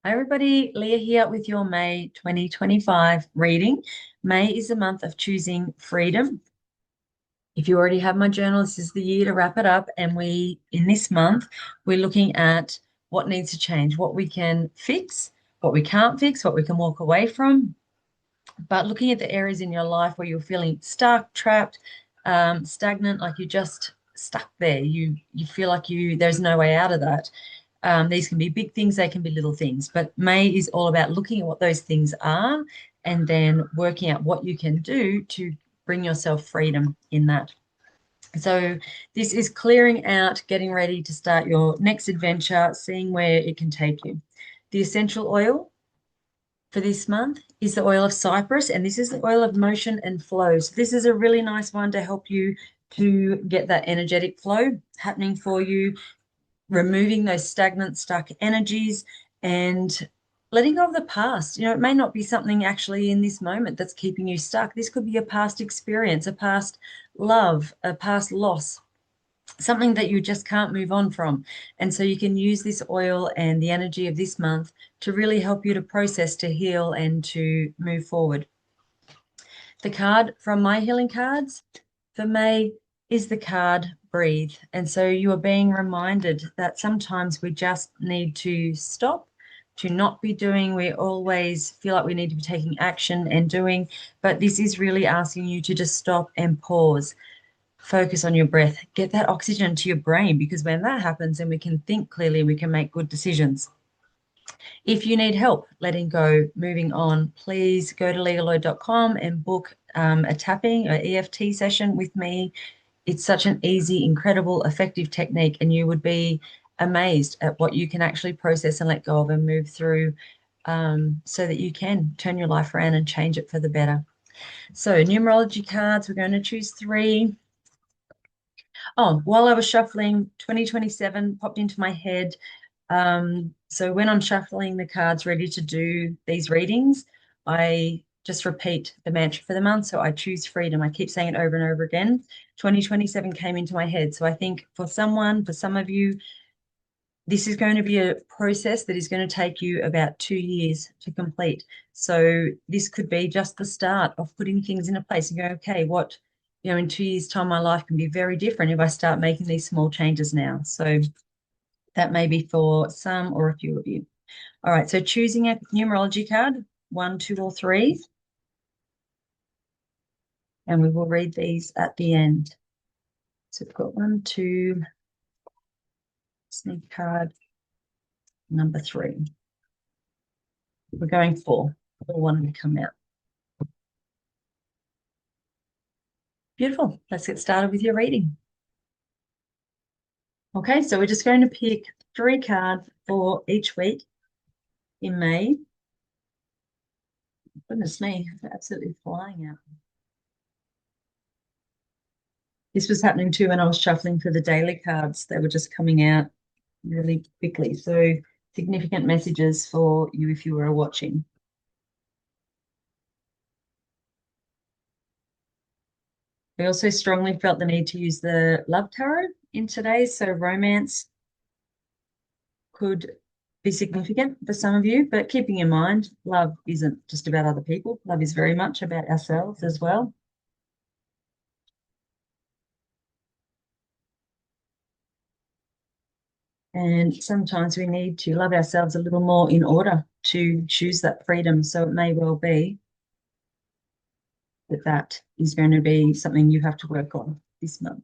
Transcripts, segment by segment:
Hi everybody, Leah here with your May 2025 reading. May is the month of choosing freedom. If you already have my journal, this is the year to wrap it up. And in this month, we're looking at what needs to change, what we can fix, what we can't fix, what we can walk away from. But looking at the areas in your life where you're feeling stuck, trapped, stagnant, like you're just stuck there. You feel like there's no way out of that. These can be big things, they can be little things, but May is all about looking at what those things are and then working out what you can do to bring yourself freedom in that. So, this is clearing out, getting ready to start your next adventure, seeing where it can take you. The essential oil for this month is the oil of Cypress, and this is the oil of motion and flow. So, this is a really nice one to help you to get that energetic flow happening for you, removing those stagnant, stuck energies and letting go of the past. It may not be something actually in this moment that's keeping you stuck. This could be a past experience, a past love, a past loss, something that you just can't move on from. And so you can use this oil and the energy of this month to really help you to process, to heal, and to move forward. The card from my healing cards for May is the card breathe. And so you are being reminded that sometimes we just need to stop, to not be doing. We always feel like we need to be taking action and doing, but this is really asking you to just stop and pause. Focus on your breath, get that oxygen to your brain, because when that happens, then we can think clearly, we can make good decisions. If you need help letting go, moving on, please go to legaloid.com and book a tapping or EFT session with me. It's such an easy, incredible, effective technique, and you would be amazed at what you can actually process and let go of and move through, so that you can turn your life around and change it for the better. So, numerology cards, we're going to choose three. Oh, while I was shuffling, 2027 popped into my head. So when I'm shuffling the cards ready to do these readings, I just repeat the mantra for the month. So I choose freedom. I keep saying it over and over again. 2027 came into my head. So I think for some of you, this is going to be a process that is going to take you about 2 years to complete. So this could be just the start of putting things into place and go, okay, in 2 years' time, my life can be very different if I start making these small changes now. So that may be for some or a few of you. All right, so choosing a numerology card, one, two, or three, and we will read these at the end. So we've got one, two, sneak card, number three. We're going four. All wanted to come out. Beautiful. Let's get started with your reading. Okay, so we're just going to pick three cards for each week in May. Goodness me, they're absolutely flying out. This was happening too when I was shuffling for the daily cards. They were just coming out really quickly. So significant messages for you if you were watching. I also strongly felt the need to use the love tarot in today's. So romance could be significant for some of you, but keeping in mind, love isn't just about other people. Love is very much about ourselves as well. And sometimes we need to love ourselves a little more in order to choose that freedom. So it may well be that that is going to be something you have to work on this month.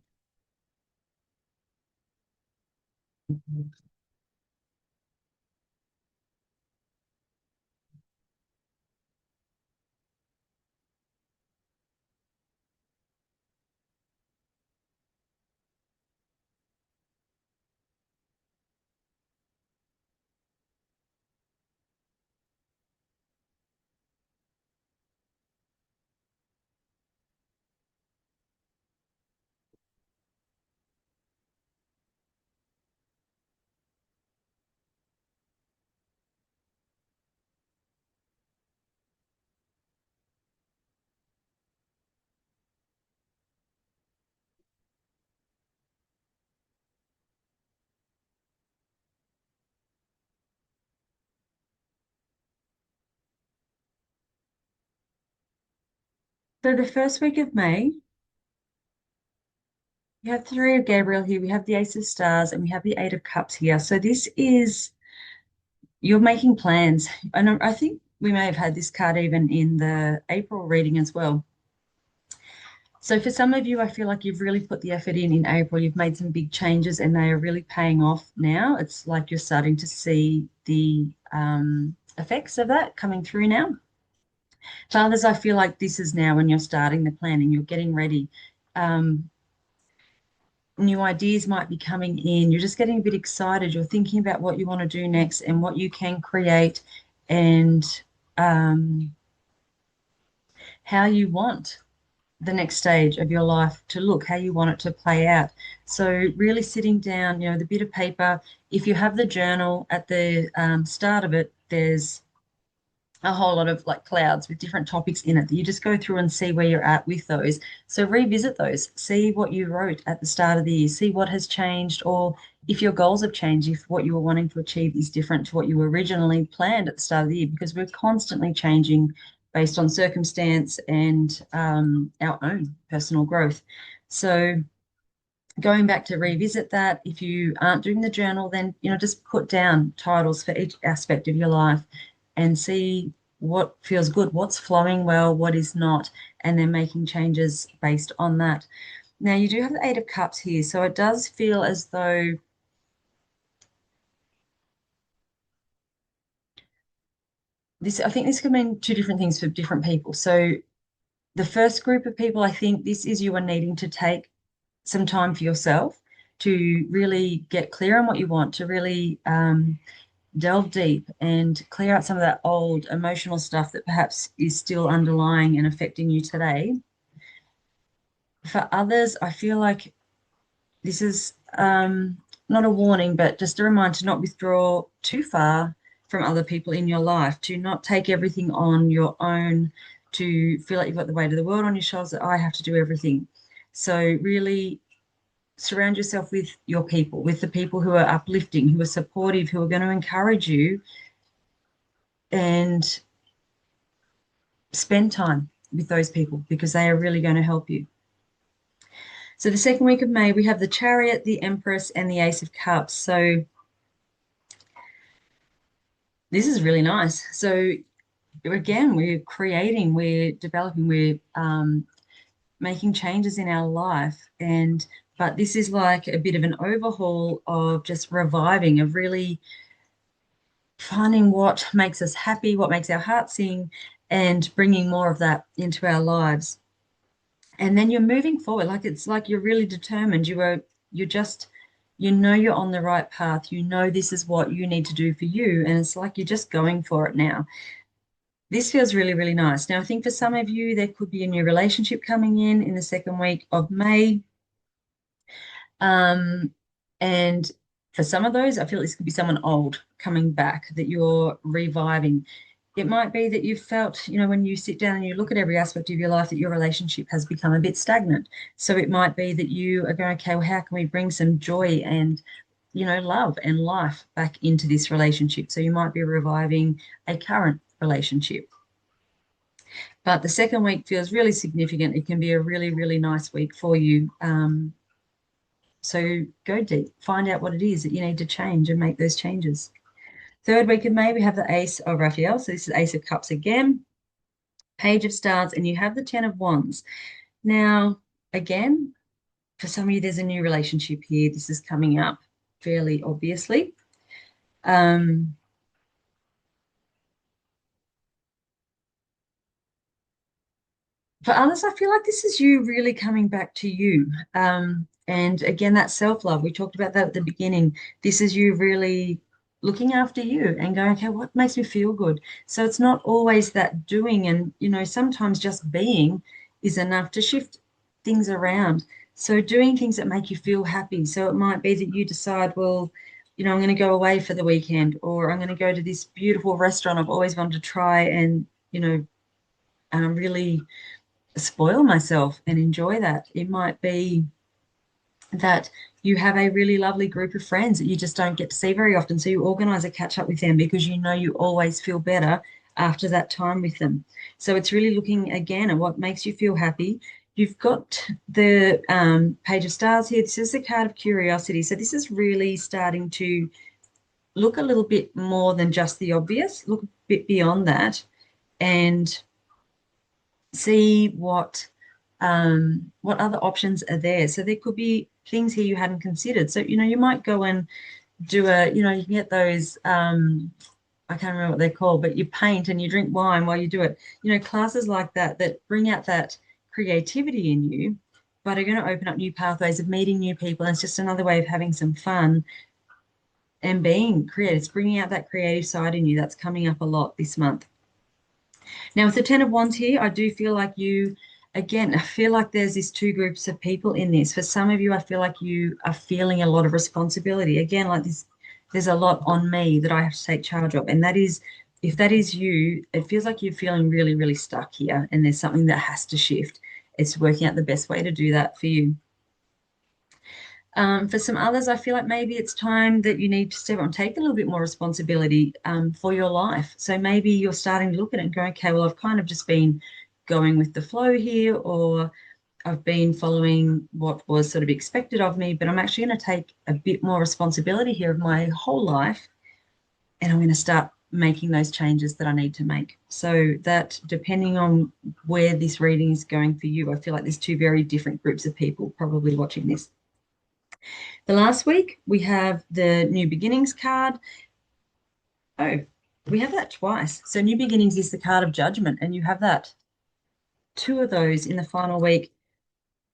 So the first week of May, we have three of Gabriel here, we have the Ace of Stars, and we have the Eight of Cups here. So this is you're making plans. And I think we may have had this card even in the April reading as well. So for some of you, I feel like you've really put the effort in April. You've made some big changes and they are really paying off now. It's like you're starting to see the effects of that coming through now. For others, I feel like this is now when you're starting the planning, you're getting ready. Um, New ideas might be coming in. You're just getting a bit excited. You're thinking about what you want to do next and what you can create and um, how you want the next stage of your life to look, how you want it to play out. So really sitting down, the bit of paper. If you have the journal at the start of it, there's a whole lot of like clouds with different topics in it that you just go through and see where you're at with those. So revisit those, see what you wrote at the start of the year, see what has changed, or if your goals have changed, if what you were wanting to achieve is different to what you originally planned at the start of the year, because we're constantly changing based on circumstance and our own personal growth. So going back to revisit that, if you aren't doing the journal, then just put down titles for each aspect of your life and see what feels good, what's flowing well, what is not, and then making changes based on that. Now you do have the Eight of Cups here, so it does feel as though I think this could mean two different things for different people. So the first group of people, I think this is you are needing to take some time for yourself to really get clear on what you want, to really delve deep and clear out some of that old emotional stuff that perhaps is still underlying and affecting you today. For others, I feel like this is not a warning, but just a reminder to not withdraw too far from other people in your life, to not take everything on your own, to feel like you've got the weight of the world on your shoulders, that I have to do everything. So really surround yourself with your people, with the people who are uplifting, who are supportive, who are going to encourage you, and spend time with those people because they are really going to help you. So the second week of May, we have the Chariot, the Empress, and the Ace of Cups. So this is really nice. So again, we're creating, we're developing, we're making changes in our life. But this is like a bit of an overhaul of just reviving, of really finding what makes us happy, what makes our heart sing, and bringing more of that into our lives. And then you're moving forward, like it's like you're really determined. You're just, you're on the right path. You know this is what you need to do for you, and it's like you're just going for it now. This feels really, really nice. Now, I think for some of you, there could be a new relationship coming in the second week of May. Um, and for some of those, I feel this could be someone old coming back that you're reviving. It might be that you've felt, when you sit down and you look at every aspect of your life, that your relationship has become a bit stagnant. So it might be that you are going, okay, well, how can we bring some joy and, love and life back into this relationship? So you might be reviving a current relationship. But the second week feels really significant. It can be a really, really nice week for you. So go deep, find out what it is that you need to change and make those changes. Third week of May, we have the Ace of Raphael. So this is Ace of Cups again, Page of Stars, and you have the Ten of Wands. Now, again, for some of you, there's a new relationship here. This is coming up fairly obviously. Um, for others, I feel like this is you really coming back to you. And again, that self-love, we talked about that at the beginning. This is you really looking after you and going, okay, what makes me feel good? So it's not always that doing, and sometimes just being is enough to shift things around. So doing things that make you feel happy. So it might be that you decide, well, I'm going to go away for the weekend, or I'm going to go to this beautiful restaurant I've always wanted to try and, really spoil myself and enjoy that. It might be that you have a really lovely group of friends that you just don't get to see very often. So you organize a catch up with them because you always feel better after that time with them. So it's really looking again at what makes you feel happy. You've got the Page of Stars here. This is the card of curiosity. So this is really starting to look a little bit more than just the obvious, look a bit beyond that, and see what other options are there. So there could be things here you hadn't considered. So, you might go and do you can get those, I can't remember what they're called, but you paint and you drink wine while you do it. Classes like that that bring out that creativity in you, but are going to open up new pathways of meeting new people. And it's just another way of having some fun and being creative. It's bringing out that creative side in you that's coming up a lot this month. Now, with the Ten of Wands here, I do feel like I feel like there's these two groups of people in this. For some of you, I feel like you are feeling a lot of responsibility. Again, like this, there's a lot on me that I have to take charge of. And that is, if that is you, it feels like you're feeling really, really stuck here and there's something that has to shift. It's working out the best way to do that for you. For some others, I feel like maybe it's time that you need to step on, take a little bit more responsibility for your life. So maybe you're starting to look at it and go, okay, well, I've kind of just been going with the flow here, or I've been following what was sort of expected of me, but I'm actually going to take a bit more responsibility here of my whole life, and I'm going to start making those changes that I need to make. So that, depending on where this reading is going for you, I feel like there's two very different groups of people probably watching this. The last week, we have the New Beginnings card. Oh, we have that twice. So New Beginnings is the card of judgment, and you have that. Two of those in the final week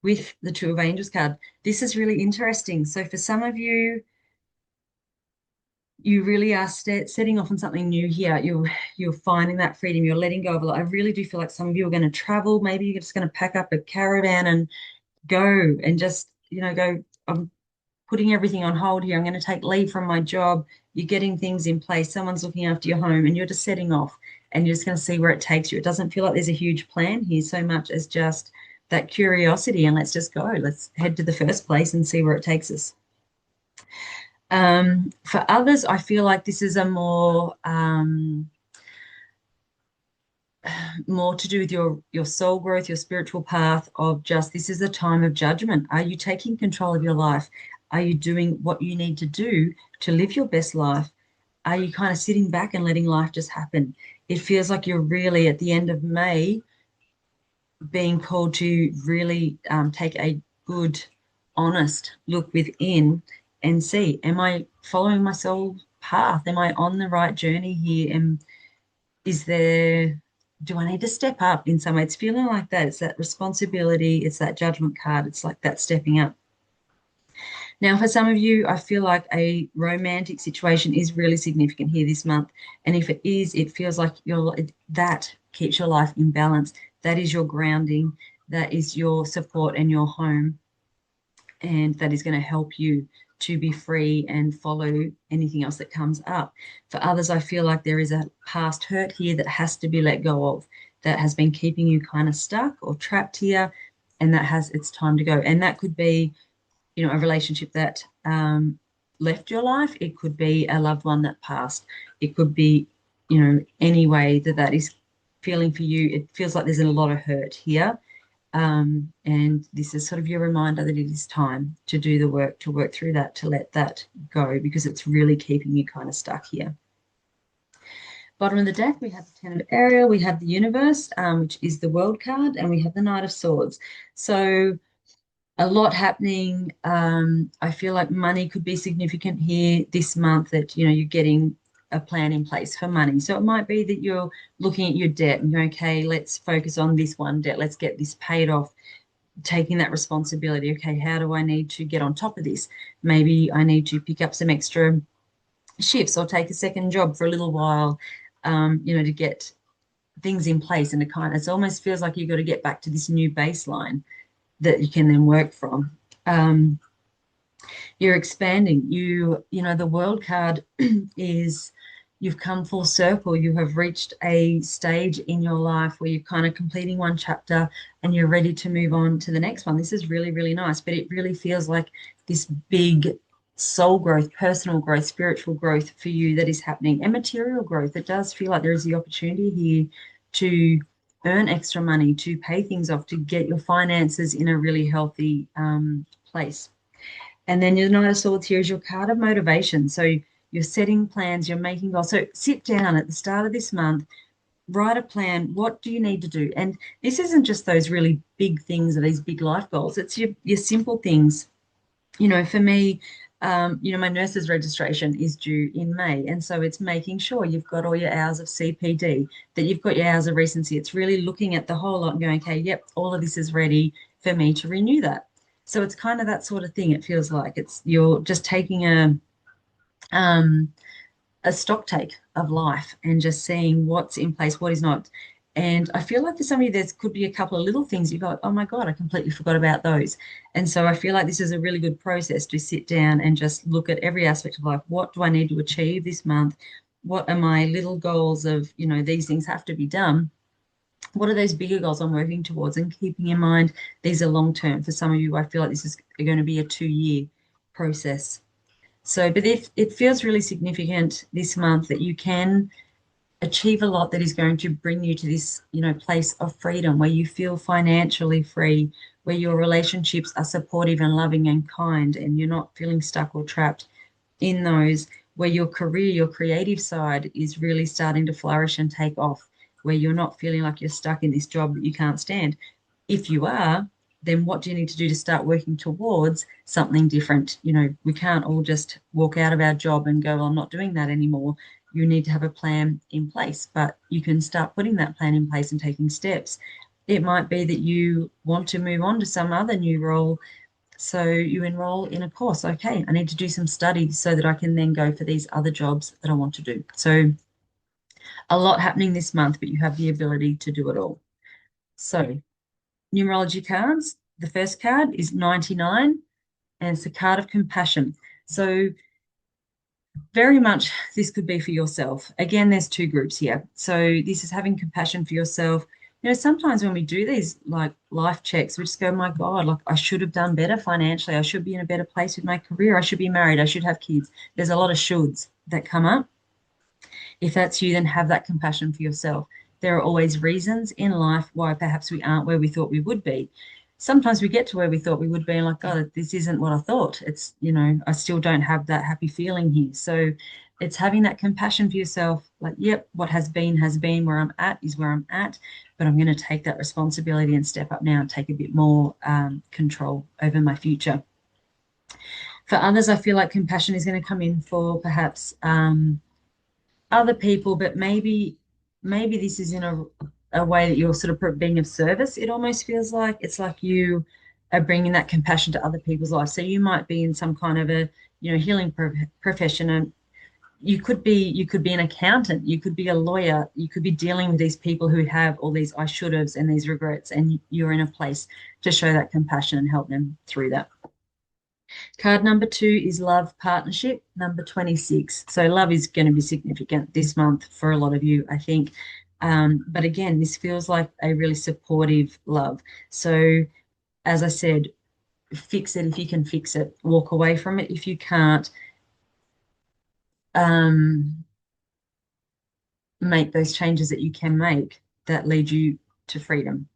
with the Two of Angels card. This is really interesting. So for some of you, you really are setting off on something new here. You're finding that freedom. You're letting go of a lot. I really do feel like some of you are going to travel. Maybe you're just going to pack up a caravan and go and just, go, I'm putting everything on hold here. I'm going to take leave from my job. You're getting things in place. Someone's looking after your home and you're just setting off and you're just going to see where it takes you. It doesn't feel like there's a huge plan here so much as just that curiosity, and let's just go. Let's head to the first place and see where it takes us. For others, I feel like this is a more to do with your soul growth, your spiritual path of just, this is a time of judgment. Are you taking control of your life? Are you doing what you need to do to live your best life? Are you kind of sitting back and letting life just happen? It feels like you're really at the end of May being called to really take a good, honest look within and see, am I following my soul path? Am I on the right journey here? And do I need to step up in some way? It's feeling like that. It's that responsibility. It's that judgment card. It's like that stepping up. Now, for some of you, I feel like a romantic situation is really significant here this month. And if it is, it feels like that keeps your life in balance. That is your grounding. That is your support and your home. And that is going to help you to be free and follow anything else that comes up. For others, I feel like there is a past hurt here that has to be let go of, that has been keeping you kind of stuck or trapped here, and it's time to go. And that could be, a relationship that left your life. It could be a loved one that passed. It could be, any way that is feeling for you. It feels like there's a lot of hurt here. And this is sort of your reminder that it is time to do the work, to work through that, to let that go, because it's really keeping you kind of stuck here. Bottom of the deck, we have the Ten of Ariel, we have the Universe, which is the World card, and we have the Knight of Swords. So a lot happening. I feel like money could be significant here this month, that, you're getting a plan in place for money. So it might be that you're looking at your debt and going, okay, let's focus on this one debt. Let's get this paid off, taking that responsibility. Okay, how do I need to get on top of this? Maybe I need to pick up some extra shifts or take a second job for a little while, to get things in place. And it almost feels like you've got to get back to this new baseline that you can then work from. You're expanding. The World card is, you've come full circle. You have reached a stage in your life where you're kind of completing one chapter and you're ready to move on to the next one. This is really, really nice, but it really feels like this big soul growth, personal growth, spiritual growth for you that is happening, and material growth. It does feel like there is the opportunity here to earn extra money, to pay things off, to get your finances in a really healthy place. And then your Knight of Swords here is your card of motivation. So you're setting plans, you're making goals. So sit down at the start of this month, write a plan. What do you need to do? And this isn't just those really big things or these big life goals. It's your simple things. For me, my nurse's registration is due in May. And so it's making sure you've got all your hours of CPD, that you've got your hours of recency. It's really looking at the whole lot and going, okay, yep, all of this is ready for me to renew that. So it's kind of that sort of thing. It feels like you're just taking um, a stock take of life and just seeing what's in place, what is not. And I feel like for some of you, there could be a couple of little things you go, oh my God, I completely forgot about those. And so I feel like this is a really good process to sit down and just look at every aspect of life. What do I need to achieve this month? What are my little goals of, these things have to be done? What are those bigger goals I'm working towards? And keeping in mind, these are long term. For some of you, I feel like this is going to be a 2-year process. So, but if it feels really significant this month that you can achieve a lot that is going to bring you to this, place of freedom where you feel financially free, where your relationships are supportive and loving and kind, and you're not feeling stuck or trapped in those, where your career, your creative side is really starting to flourish and take off, where you're not feeling like you're stuck in this job that you can't stand. If you are, then what do you need to do to start working towards something different? We can't all just walk out of our job and go, well, I'm not doing that anymore. You need to have a plan in place, but you can start putting that plan in place and taking steps. It might be that you want to move on to some other new role. So you enroll in a course. Okay, I need to do some studies so that I can then go for these other jobs that I want to do. So a lot happening this month, but you have the ability to do it all. So numerology cards. The first card is 99, and it's the card of compassion. So very much this could be for yourself. Again, there's two groups here. So this is having compassion for yourself. Sometimes when we do these like life checks, we just go, my God, like I should have done better financially. I should be in a better place with my career. I should be married. I should have kids. There's a lot of shoulds that come up. If that's you, then have that compassion for yourself. There are always reasons in life why perhaps we aren't where we thought we would be. Sometimes we get to where we thought we would be and like, God, this isn't what I thought. It's, I still don't have that happy feeling here. So it's having that compassion for yourself, like, yep, what has been, where I'm at is where I'm at, but I'm going to take that responsibility and step up now and take a bit more control over my future. For others, I feel like compassion is going to come in for perhaps other people, but maybe this is in a way that you're sort of being of service. It almost feels like it's like you are bringing that compassion to other people's lives. So you might be in some kind of a healing profession, and you could be an accountant, you could be a lawyer, you could be dealing with these people who have all these I should haves and these regrets, and you're in a place to show that compassion and help them through that. Card number 2 is love partnership, number 26. So love is going to be significant this month for a lot of you, I think. But again, this feels like a really supportive love. So as I said, fix it if you can fix it. Walk away from it if you can't. Make those changes that you can make that lead you to freedom.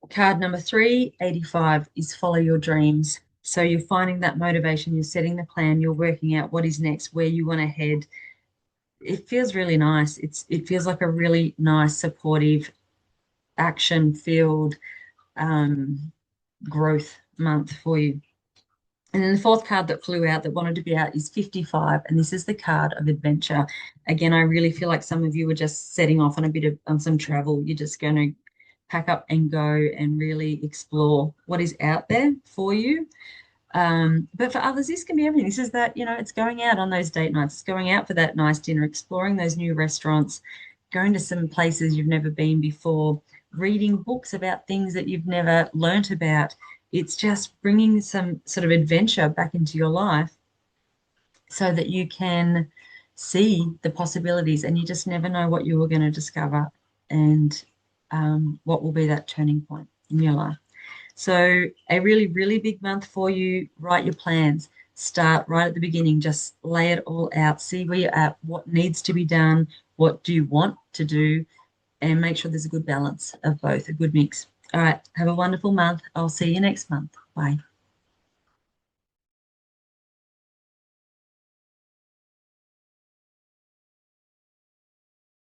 Card number 3, 85, is follow your dreams. So you're finding that motivation, you're setting the plan, you're working out what is next, where you want to head. It feels really nice. It feels like a really nice, supportive, action-filled growth month for you. And then the fourth card that flew out that wanted to be out is 55, and this is the card of adventure. Again, I really feel like some of you are just setting off on some travel. You're just going to pack up and go and really explore what is out there for you. But for others, this can be everything. This is that, it's going out on those date nights, it's going out for that nice dinner, exploring those new restaurants, going to some places you've never been before, reading books about things that you've never learnt about. It's just bringing some sort of adventure back into your life so that you can see the possibilities, and you just never know what you are going to discover and what will be that turning point in your life. So a really, really big month for you. Write your plans. Start right at the beginning. Just lay it all out. See where you're at, what needs to be done, what do you want to do, and make sure there's a good balance of both, a good mix. All right. Have a wonderful month. I'll see you next month. Bye.